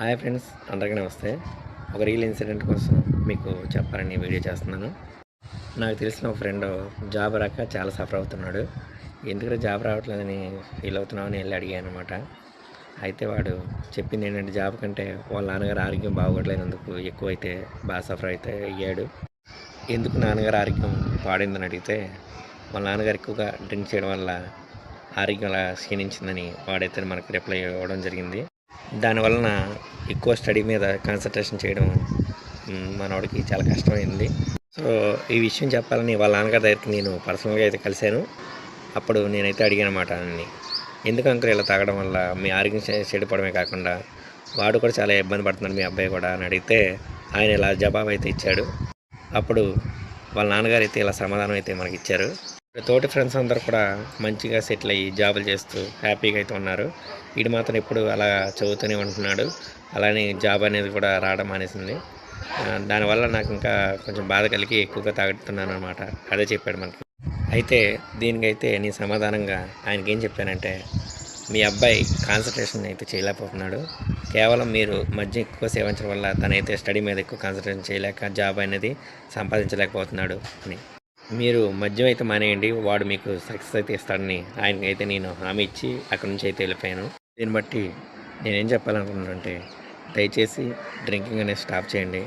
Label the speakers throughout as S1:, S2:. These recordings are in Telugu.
S1: హాయ్ ఫ్రెండ్స్, అందరికీ నమస్తే. ఒక రియల్ ఇన్సిడెంట్ కోసం మీకు చెప్పాలని వీడియో చేస్తున్నాను. నాకు తెలిసిన ఒక ఫ్రెండ్ జాబ్ రాక చాలా సఫర్ అవుతున్నాడు. ఎందుకంటే జాబ్ రావట్లేదని ఫీల్ అవుతున్నామని వెళ్ళి అడిగాను అనమాట. అయితే వాడు చెప్పింది ఏంటంటే జాబ్ కంటే వాళ్ళ నాన్నగారు ఆరోగ్యం బాగోట్లేనందుకు ఎక్కువైతే బాగా సఫర్ అయితే అయ్యాడు. ఎందుకు నాన్నగారు ఆరోగ్యం పాడైందని అడిగితే వాళ్ళ నాన్నగారు ఎక్కువగా డ్రింక్ చేయడం వల్ల ఆరోగ్యం అలా క్షీణించిందని వాడైతే మనకి రిప్లై ఇవ్వడం జరిగింది. దానివలన ఎక్కువ స్టడీ మీద కాన్సన్ట్రేషన్ చేయడం మనోడికి చాలా కష్టమైంది. సో ఈ విషయం చెప్పాలని వాళ్ళ నాన్నగారి దగ్గరికి నేను పర్సనల్గా అయితే కలిశాను. అప్పుడు నేనైతే అడిగానమాట ఆయన్ని, ఎందుకు అంకుల్ ఇలా తాగడం వల్ల మీ ఆరోగ్యం చెడిపోవడమే కాకుండా వాడు కూడా చాలా ఇబ్బంది పడుతున్నాడు మీ అబ్బాయి కూడా అని అడిగితే ఆయన ఇలా జవాబు అయితే ఇచ్చాడు. అప్పుడు వాళ్ళ నాన్నగారు అయితే ఇలా సమాధానం అయితే మనకి ఇచ్చారు. తోటి ఫ్రెండ్స్ అందరూ కూడా మంచిగా సెటిల్ అయ్యి జాబులు చేస్తూ హ్యాపీగా అయితే ఉన్నారు. వీడు మాత్రం ఎప్పుడు అలా చదువుతూనే ఉంటున్నాడు. అలానే జాబ్ అనేది కూడా రావడం మానేసింది. దానివల్ల నాకు ఇంకా కొంచెం బాధ కలిగి ఎక్కువగా తాగుతున్నాను అనమాట. అదే చెప్పాడు మనకి. అయితే దీనికైతే నేను సమాధానంగా ఆయనకి ఏం చెప్పానంటే, మీ అబ్బాయి కాన్సన్ట్రేషన్ అయితే చేయలేకపోతున్నాడు. కేవలం మీరు మద్యం ఎక్కువ సేవించడం వల్ల తనైతే స్టడీ మీద ఎక్కువ కాన్సన్ట్రేషన్ చేయలేక జాబ్ అనేది సంపాదించలేకపోతున్నాడు అని. మీరు మద్యం అయితే మానేయండి, వాడు మీకు సక్సెస్ అయితే ఇస్తాడని ఆయనకైతే నేను హామీ ఇచ్చి అక్కడి నుంచి అయితే వెళ్ళిపోయాను. దీన్ని బట్టి నేనేం చెప్పాలనుకున్నానంటే, దయచేసి డ్రింకింగ్ అనేది స్టాప్ చేయండి.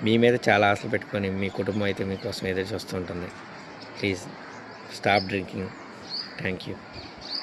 S1: మీ మీద చాలా ఆశలు పెట్టుకొని మీ కుటుంబం అయితే మీకోసం ఎదురు చూస్తూ ఉంటుంది. Please stop drinking. Thank you.